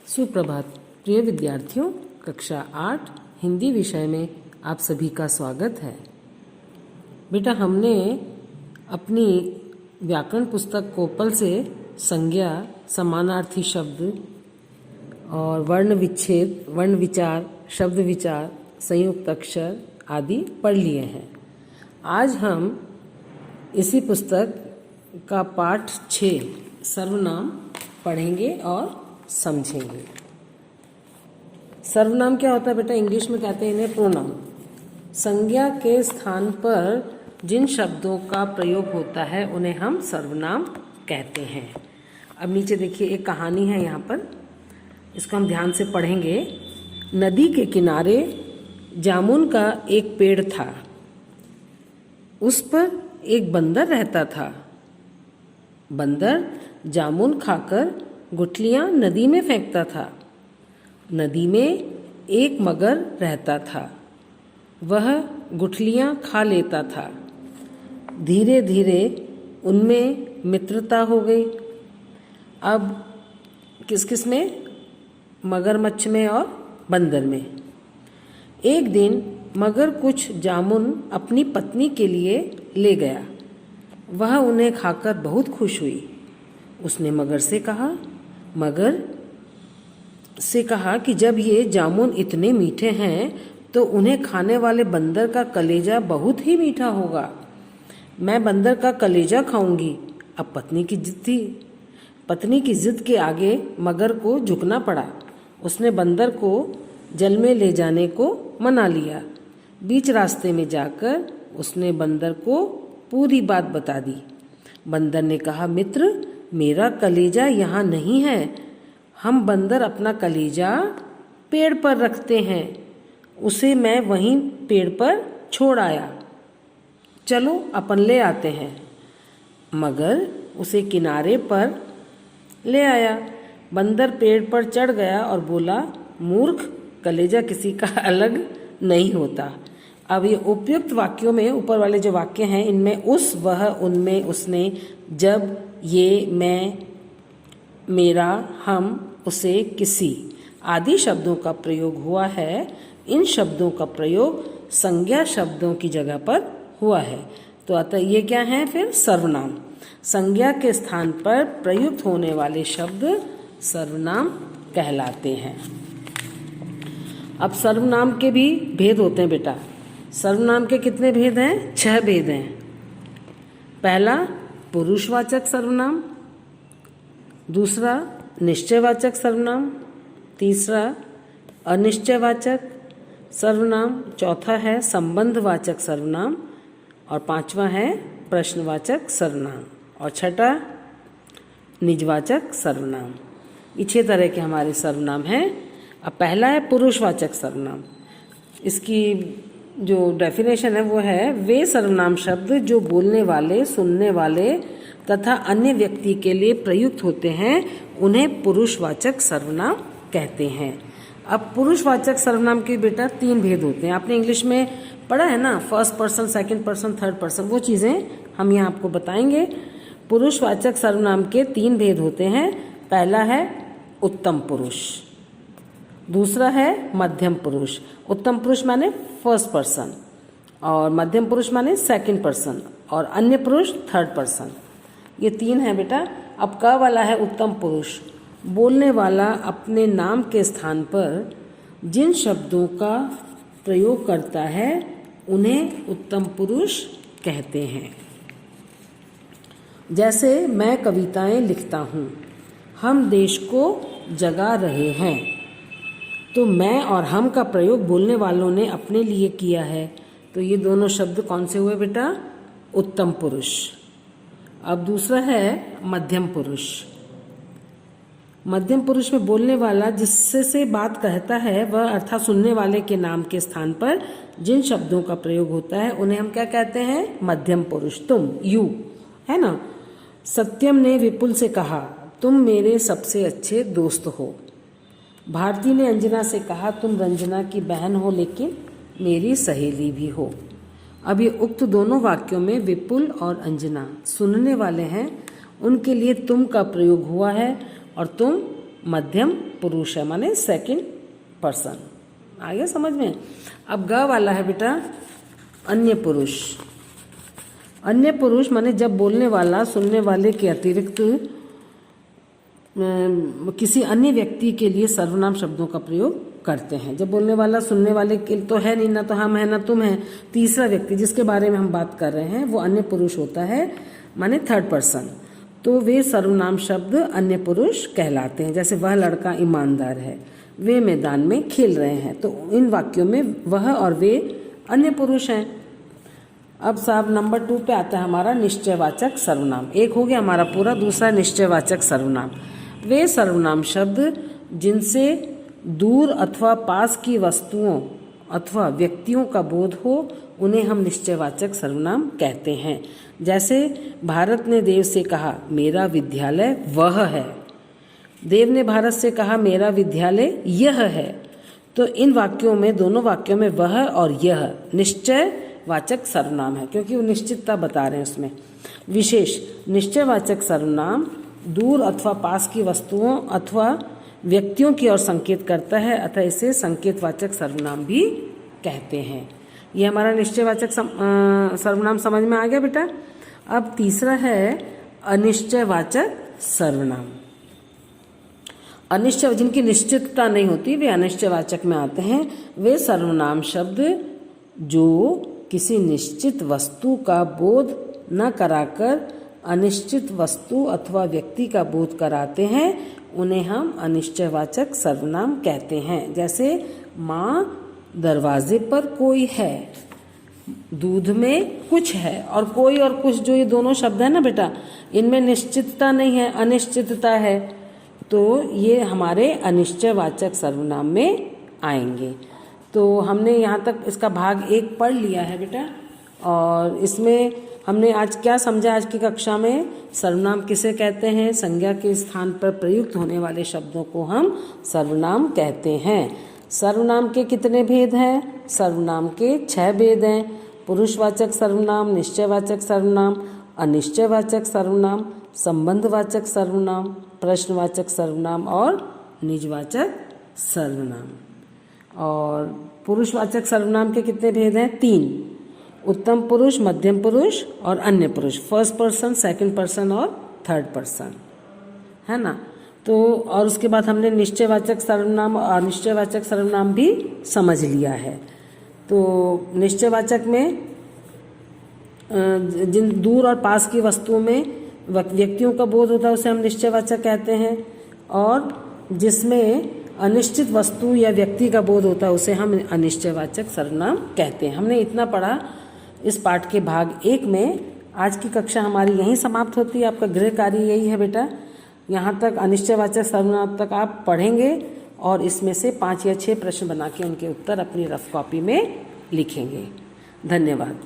सुप्रभात प्रिय विद्यार्थियों, कक्षा 8 हिंदी विषय में आप सभी का स्वागत है। बेटा, हमने अपनी व्याकरण पुस्तक कोपल से संज्ञा, समानार्थी शब्द और वर्ण विच्छेद, वर्ण विचार, शब्द विचार, संयुक्त अक्षर आदि पढ़ लिए हैं। आज हम इसी पुस्तक का पाठ 6 सर्वनाम पढ़ेंगे और समझेंगे। सर्वनाम क्या होता है बेटा? इंग्लिश में कहते हैं इन्हें प्रोनाउन। संज्ञा के स्थान पर जिन शब्दों का प्रयोग होता है उन्हें हम सर्वनाम कहते हैं। अब नीचे देखिए, एक कहानी है यहाँ पर, इसको हम ध्यान से पढ़ेंगे। नदी के किनारे जामुन का एक पेड़ था। उस पर एक बंदर रहता था। बंदर जामुन खाकर गुठलियां नदी में फेंकता था। नदी में एक मगर रहता था। वह गुठलियां खा लेता था। धीरे धीरे उनमें मित्रता हो गई। अब किस किस में? मगरमच्छ में और बंदर में। एक दिन मगर कुछ जामुन अपनी पत्नी के लिए ले गया। वह उन्हें खाकर बहुत खुश हुई। उसने मगर से कहा कि जब ये जामुन इतने मीठे हैं तो उन्हें खाने वाले बंदर का कलेजा बहुत ही मीठा होगा। मैं बंदर का कलेजा खाऊंगी। अब पत्नी की जिद थी। पत्नी की जिद के आगे मगर को झुकना पड़ा। उसने बंदर को जल में ले जाने को मना लिया। बीच रास्ते में जाकर उसने बंदर को पूरी बात बता दी। बंदर ने कहा, मित्र, मेरा कलेजा यहाँ नहीं है। हम बंदर अपना कलेजा पेड़ पर रखते हैं। उसे मैं वहीं पेड़ पर छोड़ आया। चलो अपन ले आते हैं। मगर उसे किनारे पर ले आया। बंदर पेड़ पर चढ़ गया और बोला, मूर्ख, कलेजा किसी का अलग नहीं होता। अब ये उपयुक्त वाक्यों में, ऊपर वाले जो वाक्य हैं, इनमें उस, वह, उनमें, उसने, जब, ये, मैं, मेरा, हम, उसे, किसी आदि शब्दों का प्रयोग हुआ है। इन शब्दों का प्रयोग संज्ञा शब्दों की जगह पर हुआ है। तो अतः ये क्या है फिर? सर्वनाम। संज्ञा के स्थान पर प्रयुक्त होने वाले शब्द सर्वनाम कहलाते हैं। अब सर्वनाम के भी भेद होते हैं बेटा। सर्वनाम के कितने भेद हैं? 6 भेद हैं। पहला पुरुषवाचक सर्वनाम, दूसरा निश्चयवाचक सर्वनाम, तीसरा अनिश्चयवाचक सर्वनाम, चौथा है संबंधवाचक सर्वनाम और पांचवा है प्रश्नवाचक सर्वनाम और छठा निजवाचक सर्वनाम। ये 6 तरह के हमारे सर्वनाम हैं। अब पहला है पुरुषवाचक सर्वनाम। इसकी जो डेफिनेशन है वो है, वे सर्वनाम शब्द जो बोलने वाले, सुनने वाले तथा अन्य व्यक्ति के लिए प्रयुक्त होते हैं उन्हें पुरुषवाचक सर्वनाम कहते हैं। अब पुरुषवाचक सर्वनाम के बेटा 3 भेद होते हैं। आपने इंग्लिश में पढ़ा है ना, first person, second person, third person, वो चीज़ें हम यहाँ आपको बताएंगे। पुरुषवाचक सर्वनाम के 3 भेद होते हैं। पहला है उत्तम पुरुष, दूसरा है मध्यम पुरुष। उत्तम पुरुष माने फर्स्ट पर्सन और मध्यम पुरुष माने सेकंड पर्सन और अन्य पुरुष थर्ड पर्सन। ये 3 है बेटा। अब क वाला है उत्तम पुरुष। बोलने वाला अपने नाम के स्थान पर जिन शब्दों का प्रयोग करता है उन्हें उत्तम पुरुष कहते हैं। जैसे मैं कविताएं लिखता हूँ, हम देश को जगा रहे हैं। तो मैं और हम का प्रयोग बोलने वालों ने अपने लिए किया है। तो ये दोनों शब्द कौन से हुए बेटा? उत्तम पुरुष। अब दूसरा है मध्यम पुरुष। मध्यम पुरुष में बोलने वाला जिससे से बात कहता है वह, अर्थात सुनने वाले के नाम के स्थान पर जिन शब्दों का प्रयोग होता है उन्हें हम क्या कहते हैं? मध्यम पुरुष। तुम, यू, है ना। सत्यम ने विपुल से कहा, तुम मेरे सबसे अच्छे दोस्त हो। भारती ने अंजना से कहा, तुम रंजना की बहन हो लेकिन मेरी सहेली भी हो। अब ये उक्त दोनों वाक्यों में विपुल और अंजना सुनने वाले हैं, उनके लिए तुम का प्रयोग हुआ है और तुम मध्यम पुरुष है, माने सेकंड पर्सन। आ गया समझ में। अब ग वाला है बेटा अन्य पुरुष। अन्य पुरुष माने जब बोलने वाला सुनने वाले के अतिरिक्त किसी अन्य व्यक्ति के लिए सर्वनाम शब्दों का प्रयोग करते हैं। जब बोलने वाला सुनने वाले के तो है नहीं, ना तो हम है ना तुम है, तीसरा व्यक्ति जिसके बारे में हम बात कर रहे हैं वो अन्य पुरुष होता है, माने थर्ड पर्सन। तो वे सर्वनाम शब्द अन्य पुरुष कहलाते हैं। जैसे वह लड़का ईमानदार है, वे मैदान में खेल रहे हैं, तो इन वाक्यों में वह और वे अन्य पुरुष हैं। अब साहब नंबर 2 पे आता है हमारा निश्चयवाचक सर्वनाम। एक हो गया हमारा पूरा, दूसरा निश्चयवाचक सर्वनाम। वे सर्वनाम शब्द जिनसे दूर अथवा पास की वस्तुओं अथवा व्यक्तियों का बोध हो उन्हें हम निश्चयवाचक सर्वनाम कहते हैं। जैसे भारत ने देव से कहा मेरा विद्यालय वह है, देव ने भारत से कहा मेरा विद्यालय यह है। तो इन वाक्यों में, दोनों वाक्यों में वह और यह निश्चयवाचक सर्वनाम है, क्योंकि वो निश्चितता बता रहे हैं उसमें। विशेष निश्चयवाचक सर्वनाम दूर अथवा पास की वस्तुओं अथवा व्यक्तियों की ओर संकेत करता है, अतः इसे संकेतवाचक सर्वनाम भी कहते हैं। ये हमारा निश्चयवाचक सर्वनाम समझ में आ गया बेटा। अब तीसरा है अनिश्चयवाचक सर्वनाम। अनिश्चय जिनकी निश्चितता नहीं होती वे अनिश्चयवाचक में आते हैं। वे सर्वनाम शब्द जो किसी निश्चित वस्तु का बोध न कराकर अनिश्चित वस्तु अथवा व्यक्ति का बोध कराते हैं उन्हें हम अनिश्चयवाचक सर्वनाम कहते हैं। जैसे माँ दरवाजे पर कोई है, दूध में कुछ है, और कोई और कुछ जो ये दोनों शब्द है ना बेटा, इनमें निश्चितता नहीं है, अनिश्चितता है, तो ये हमारे अनिश्चयवाचक सर्वनाम में आएंगे। तो हमने यहाँ तक इसका भाग 1 पढ़ लिया है बेटा, और इसमें हमने आज क्या समझा। आज की कक्षा में सर्वनाम किसे कहते हैं, संज्ञा के स्थान पर प्रयुक्त होने वाले शब्दों को हम सर्वनाम कहते हैं। सर्वनाम के कितने भेद हैं? सर्वनाम के 6 भेद हैं। पुरुषवाचक सर्वनाम, निश्चयवाचक सर्वनाम, अनिश्चयवाचक सर्वनाम, संबंधवाचक सर्वनाम, प्रश्नवाचक सर्वनाम और निजवाचक सर्वनाम। और पुरुषवाचक सर्वनाम के कितने भेद हैं? 3, उत्तम पुरुष, मध्यम पुरुष और अन्य पुरुष, फर्स्ट पर्सन, सेकंड पर्सन और थर्ड पर्सन, है ना। तो और उसके बाद हमने निश्चयवाचक सर्वनाम और अनिश्चयवाचक सर्वनाम भी समझ लिया है। तो निश्चयवाचक में जिन दूर और पास की वस्तुओं में व्यक्तियों का बोध होता है उसे हम निश्चयवाचक कहते हैं, और जिसमें अनिश्चित वस्तु या व्यक्ति का बोध होता है उसे हम अनिश्चयवाचक सर्वनाम कहते हैं। हमने इतना पढ़ा इस पाठ के भाग 1 में। आज की कक्षा हमारी यहीं समाप्त होती है। आपका गृह कार्य यही है बेटा, यहाँ तक अनिश्चयवाचक सर्वनाम तक आप पढ़ेंगे और इसमें से 5 या 6 प्रश्न बना के उनके उत्तर अपनी रफ कॉपी में लिखेंगे। धन्यवाद।